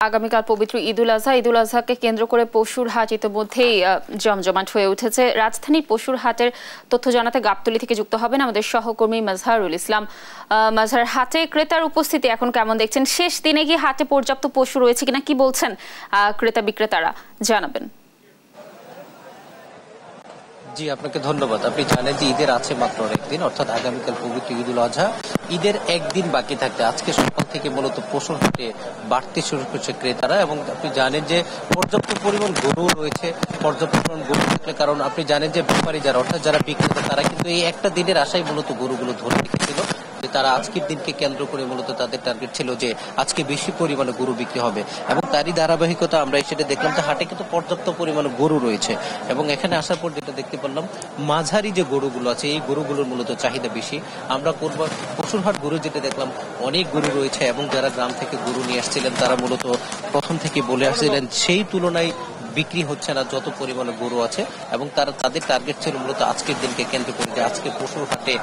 আগামীকাল পবিত্র ঈদুল আজহাকে কেন্দ্র করে পশুর হাট ইতিমধ্যেই জমজমাট হয়ে উঠেছে। রাজধানীর পশুর হাটের তথ্য জানাতে গাবতলী থেকে যুক্ত হবেন আমাদের সহকর্মী মাজহারুল ইসলাম। মাজহার, হাটে ক্রেতার উপস্থিতি এখন কেমন দেখছেন? শেষ দিনে কি হাটে পর্যাপ্ত পশু রয়েছে কিনা, কি বলছেন ক্রেতা বিক্রেতারা, জানাবেন। জি, আপনাকে ধন্যবাদ। আপনি জানেন যে ঈদের আছে মাত্র একদিন, অর্থাৎ আগামীকাল পবিত্র ঈদুল আজহা। ঈদের একদিন বাকি থাকতে আজকে সকাল থেকে মূলত পশুর হাটে বাড়তে শুরু করছে ক্রেতারা, এবং আপনি জানেন যে পর্যাপ্ত পরিমাণ গরু রয়েছে। পর্যাপ্ত পরিমাণ গরু থাকলে, কারণ আপনি জানেন যে ব্যাপারী যারা, অর্থাৎ যারা বিক্রেতা, তারা কিন্তু এই একটা দিনের আশায় মূলত গরুগুলো ধরে রেখেছিল। তারা আজকের দিনকে কেন্দ্র করে মূলত তাদের টার্গেট ছিল যে আজকে বেশি পরিমাণে গরু বিক্রি হবে, এবং তারই ধারাবাহিকতা আমরা সেটা দেখলাম যে হাটে কিন্তু পর্যাপ্ত পরিমাণে গরু রয়েছে। এবং এখানে আসার পর যেটা দেখতে পারলাম, মাঝারি যে গরুগুলো আছে এই গরুগুলোর মূলত চাহিদা বেশি। আমরা পশুর হাট গরু যেটা দেখলাম, অনেক গরু রয়েছে, এবং যারা গ্রাম থেকে গরু নিয়ে আসছিলেন তারা মূলত প্রথম থেকে বলে আসছিলেন সেই তুলনায় বিক্রি হচ্ছে না যত পরিমাণে গরু আছে, এবং তাদের টার্গেট ছিল মূলত আজকের দিনকে কেন্দ্র করে যে আজকে পশুর হাটে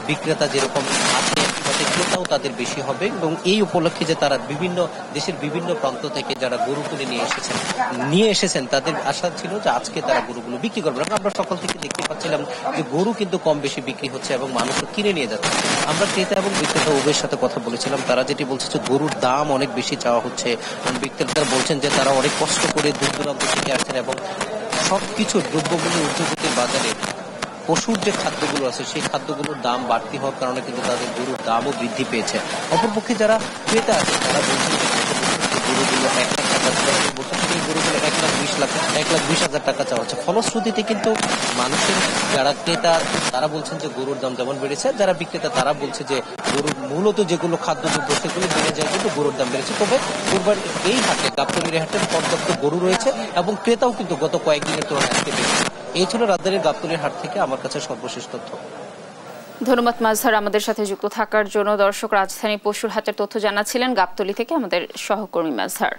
বিক্রেতা যেরকম আছে ক্রেতাও তাদের বেশি হবে। এবং এই উপলক্ষে যে তারা দেশের বিভিন্ন প্রান্ত থেকে যারা গরু কিনে নিয়ে এসেছেন তাদের আশা ছিল যে আজকে তারা গরুগুলো বিক্রি করবে। আমরা সকাল থেকে দেখতে পাচ্ছিলাম যে গরু কিন্তু কম বেশি বিক্রি হচ্ছে এবং মানুষও কিনে নিয়ে যাচ্ছে। আমরা ক্রেতা এবং বিক্রেতা উভয়ের সাথে কথা বলেছিলাম, তারা যেটি বলছে যে গরুর দাম অনেক বেশি চাওয়া হচ্ছে। বিক্রেতারা বলছেন যে তারা অনেক কষ্ট করে দূর দূরান্ত থেকে আসছেন, এবং সবকিছু দ্রব্যমূল্যের ঊর্ধ্বগতির বাজারে পশুর যে খাদ্যগুলো আছে সেই খাদ্যগুলোর দাম বাড়তি হওয়ার কারণে কিন্তু তাদের গরুর দামও বৃদ্ধি পেয়েছে। অপরপক্ষে যারা ক্রেতা আছে তারা বলছেন গরুগুলো 1 লাখ টাকা, গরুগুলো 1,20,000 টাকা চাওয়া হচ্ছে। ফলশ্রুতিতে কিন্তু মানুষের যারা ক্রেতা তারা বলছেন যে গরুর দাম যেমন বেড়েছে, যারা বিক্রেতা তারা বলছে যে গরুর মূলত যেগুলো খাদ্যদ্রব্য সেগুলো বেড়ে যায় কিন্তু গরুর দাম বেড়েছে। তবে এই হাটে, গাবতলীর হাটে পর্যাপ্ত গরু রয়েছে, এবং ক্রেতাও কিন্তু গত কয়েকদিনের তুলনায় আজকে বেশি। এই ছিল রাজধানীর গাবতলীর হাট থেকে আমার কাছে সর্বশেষ তথ্য। ধন্যবাদ মাজহার, আমাদের সাথে যুক্ত থাকার জন্য। দর্শক, রাজধানী পশুর হাটের তথ্য জানাচ্ছিলেন গাবতলী থেকে আমাদের সহকর্মী মাজহার।